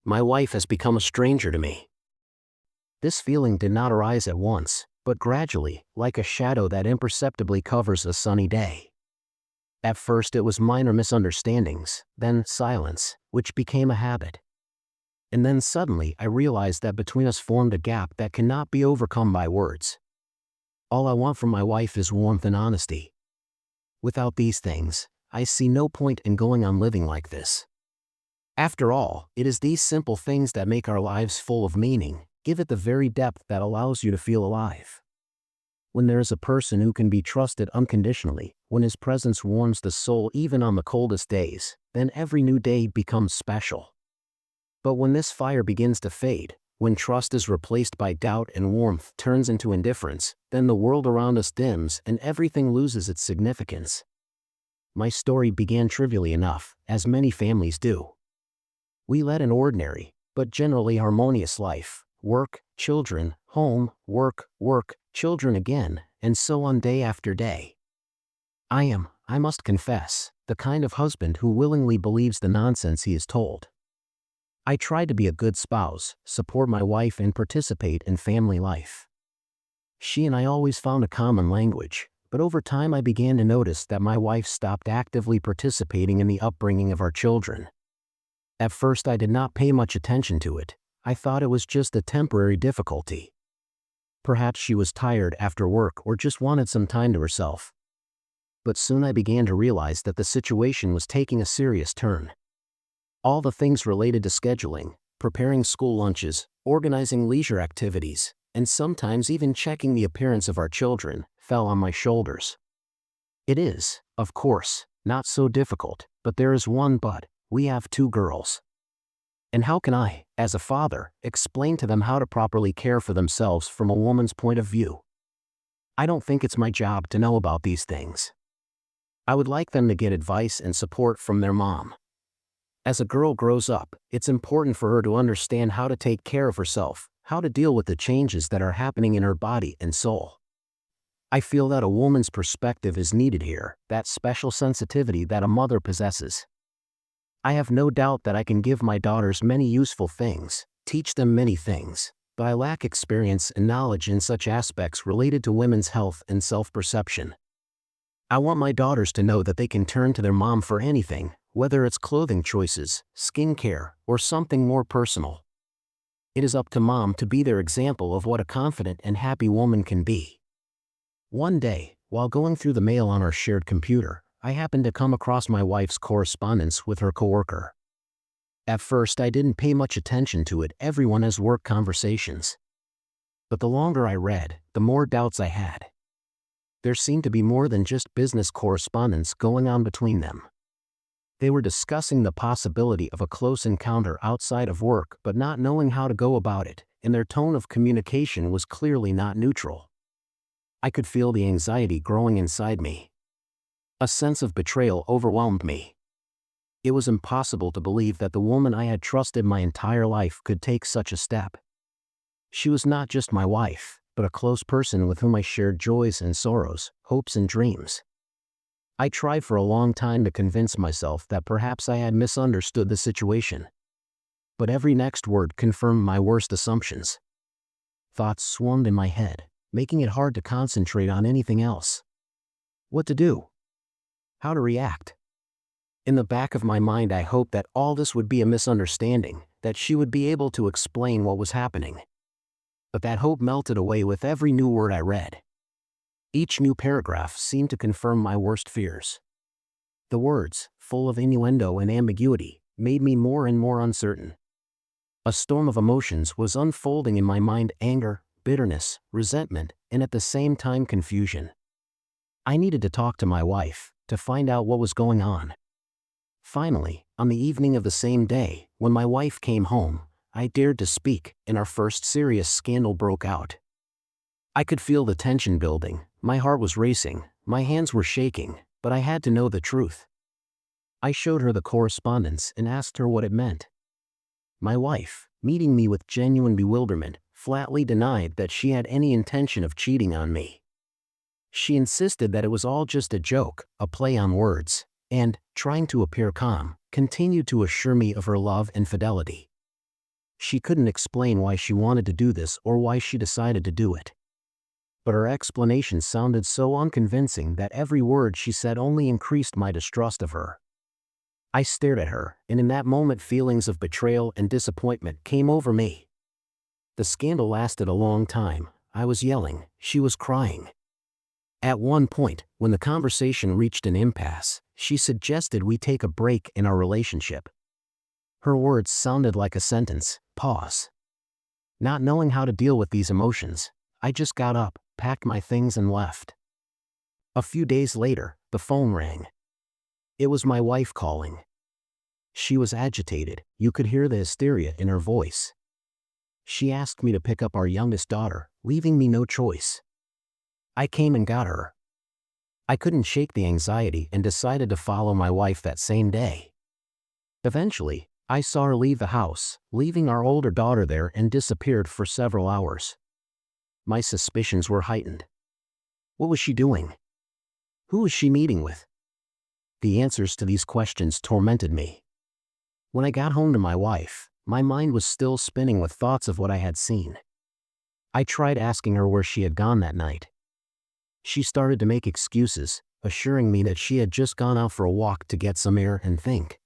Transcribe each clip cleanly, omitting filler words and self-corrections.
my wife has become a stranger to me. This feeling did not arise at once, but gradually, like a shadow that imperceptibly covers a sunny day. At first it was minor misunderstandings, then silence, which became a habit. And then suddenly I realized that between us formed a gap that cannot be overcome by words. All I want from my wife is warmth and honesty. Without these things, I see no point in going on living like this. After all, it is these simple things that make our lives full of meaning, give it the very depth that allows you to feel alive. When there is a person who can be trusted unconditionally, when his presence warms the soul even on the coldest days, then every new day becomes special. But when this fire begins to fade, when trust is replaced by doubt and warmth turns into indifference, then the world around us dims and everything loses its significance. My story began trivially enough, as many families do. We led an ordinary, but generally harmonious life: work, children, home, work, children again, and so on day after day. I must confess, the kind of husband who willingly believes the nonsense he is told. I tried to be a good spouse, support my wife and participate in family life. She and I always found a common language, but over time I began to notice that my wife stopped actively participating in the upbringing of our children. At first I did not pay much attention to it. I thought it was just a temporary difficulty. Perhaps she was tired after work or just wanted some time to herself. But soon I began to realize that the situation was taking a serious turn. All the things related to scheduling, preparing school lunches, organizing leisure activities, and sometimes even checking the appearance of our children, fell on my shoulders. It is, of course, not so difficult, but there is one but: we have 2 girls. And how can I, as a father, explain to them how to properly care for themselves from a woman's point of view? I don't think it's my job to know about these things. I would like them to get advice and support from their mom. As a girl grows up, it's important for her to understand how to take care of herself, how to deal with the changes that are happening in her body and soul. I feel that a woman's perspective is needed here, that special sensitivity that a mother possesses. I have no doubt that I can give my daughters many useful things, teach them many things, but I lack experience and knowledge in such aspects related to women's health and self-perception. I want my daughters to know that they can turn to their mom for anything, whether it's clothing choices, skincare, or something more personal. It is up to mom to be their example of what a confident and happy woman can be. One day, while going through the mail on our shared computer, I happened to come across my wife's correspondence with her coworker. At first I didn't pay much attention to it. Everyone has work conversations. But the longer I read, the more doubts I had. There seemed to be more than just business correspondence going on between them. They were discussing the possibility of a close encounter outside of work but not knowing how to go about it, and their tone of communication was clearly not neutral. I could feel the anxiety growing inside me. A sense of betrayal overwhelmed me. It was impossible to believe that the woman I had trusted my entire life could take such a step. She was not just my wife, but a close person with whom I shared joys and sorrows, hopes and dreams. I tried for a long time to convince myself that perhaps I had misunderstood the situation. But every next word confirmed my worst assumptions. Thoughts swarmed in my head, making it hard to concentrate on anything else. What to do? How to react? In the back of my mind I hoped that all this would be a misunderstanding, that she would be able to explain what was happening. But that hope melted away with every new word I read. Each new paragraph seemed to confirm my worst fears. The words, full of innuendo and ambiguity, made me more and more uncertain. A storm of emotions was unfolding in my mind: anger, bitterness, resentment, and at the same time confusion. I needed to talk to my wife, to find out what was going on. Finally, on the evening of the same day, when my wife came home, I dared to speak, and our first serious scandal broke out. I could feel the tension building, my heart was racing, my hands were shaking, but I had to know the truth. I showed her the correspondence and asked her what it meant. My wife, meeting me with genuine bewilderment, flatly denied that she had any intention of cheating on me. She insisted that it was all just a joke, a play on words, and, trying to appear calm, continued to assure me of her love and fidelity. She couldn't explain why she wanted to do this or why she decided to do it. But her explanation sounded so unconvincing that every word she said only increased my distrust of her. I stared at her, and in that moment feelings of betrayal and disappointment came over me. The scandal lasted a long time. I was yelling, she was crying. At one point, when the conversation reached an impasse, she suggested we take a break in our relationship. Her words sounded like a sentence, pause. Not knowing how to deal with these emotions, I just got up, packed my things and left. A few days later, the phone rang. It was my wife calling. She was agitated. You could hear the hysteria in her voice. She asked me to pick up our youngest daughter, leaving me no choice. I came and got her. I couldn't shake the anxiety and decided to follow my wife that same day. Eventually, I saw her leave the house, leaving our older daughter there, and disappeared for several hours. My suspicions were heightened. What was she doing? Who was she meeting with? The answers to these questions tormented me. When I got home to my wife, my mind was still spinning with thoughts of what I had seen. I tried asking her where she had gone that night. She started to make excuses, assuring me that she had just gone out for a walk to get some air and think.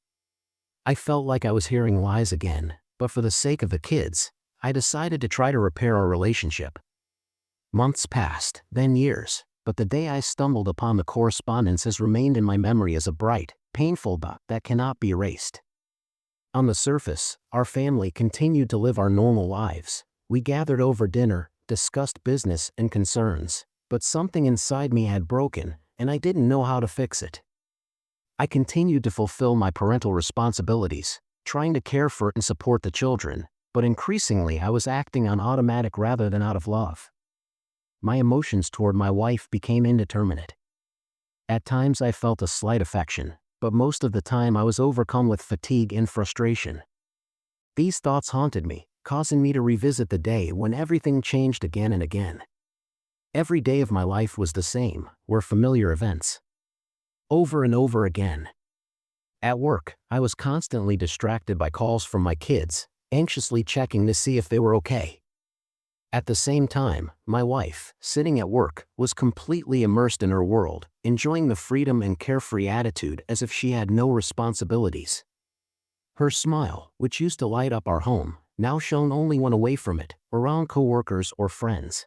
I felt like I was hearing lies again, but for the sake of the kids, I decided to try to repair our relationship. Months passed, then years, but the day I stumbled upon the correspondence has remained in my memory as a bright, painful dot that cannot be erased. On the surface, our family continued to live our normal lives. We gathered over dinner, discussed business and concerns, but something inside me had broken, and I didn't know how to fix it. I continued to fulfill my parental responsibilities, trying to care for and support the children, but increasingly I was acting on automatic rather than out of love. My emotions toward my wife became indeterminate. At times I felt a slight affection, but most of the time I was overcome with fatigue and frustration. These thoughts haunted me, causing me to revisit the day when everything changed again and again. Every day of my life was the same, were familiar events. Over and over again. At work, I was constantly distracted by calls from my kids, anxiously checking to see if they were okay. At the same time, my wife, sitting at work, was completely immersed in her world, enjoying the freedom and carefree attitude as if she had no responsibilities. Her smile, which used to light up our home, now shone only when away from it, around coworkers or friends.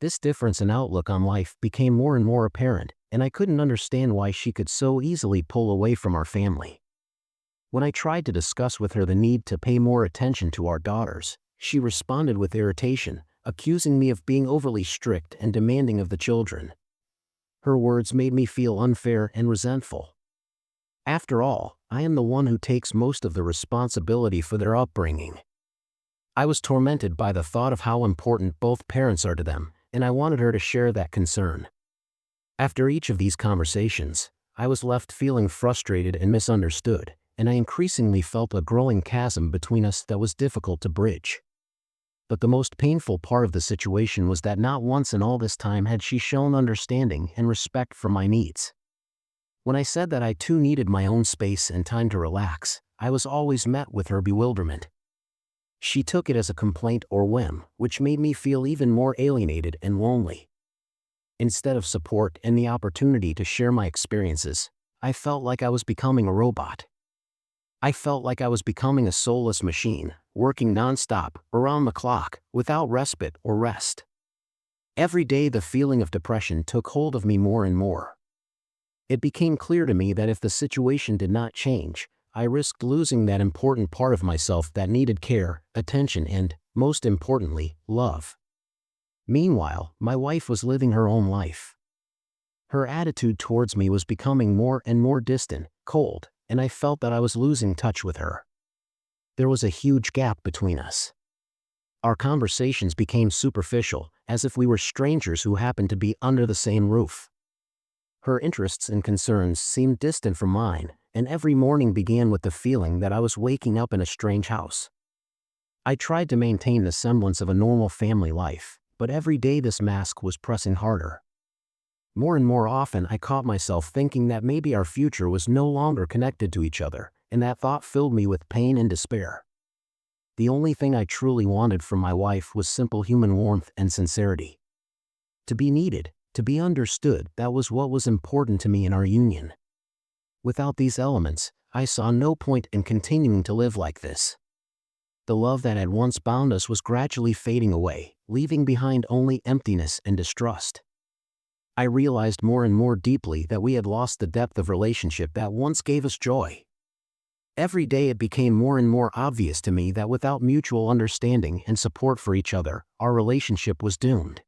This difference in outlook on life became more and more apparent, and I couldn't understand why she could so easily pull away from our family. When I tried to discuss with her the need to pay more attention to our daughters, she responded with irritation, accusing me of being overly strict and demanding of the children. Her words made me feel unfair and resentful. After all, I am the one who takes most of the responsibility for their upbringing. I was tormented by the thought of how important both parents are to them, and I wanted her to share that concern. After each of these conversations, I was left feeling frustrated and misunderstood, and I increasingly felt a growing chasm between us that was difficult to bridge. But the most painful part of the situation was that not once in all this time had she shown understanding and respect for my needs. When I said that I too needed my own space and time to relax, I was always met with her bewilderment. She took it as a complaint or whim, which made me feel even more alienated and lonely. Instead of support and the opportunity to share my experiences, I felt like I was becoming a robot. I felt like I was becoming a soulless machine, working nonstop, around the clock, without respite or rest. Every day the feeling of depression took hold of me more and more. It became clear to me that if the situation did not change, I risked losing that important part of myself that needed care, attention and, most importantly, love. Meanwhile, my wife was living her own life. Her attitude towards me was becoming more and more distant, cold, and I felt that I was losing touch with her. There was a huge gap between us. Our conversations became superficial, as if we were strangers who happened to be under the same roof. Her interests and concerns seemed distant from mine, and every morning began with the feeling that I was waking up in a strange house. I tried to maintain the semblance of a normal family life, but every day this mask was pressing harder. More and more often I caught myself thinking that maybe our future was no longer connected to each other, and that thought filled me with pain and despair. The only thing I truly wanted from my wife was simple human warmth and sincerity. To be needed, to be understood, that was what was important to me in our union. Without these elements, I saw no point in continuing to live like this. The love that had once bound us was gradually fading away, leaving behind only emptiness and distrust. I realized more and more deeply that we had lost the depth of relationship that once gave us joy. Every day it became more and more obvious to me that without mutual understanding and support for each other, our relationship was doomed.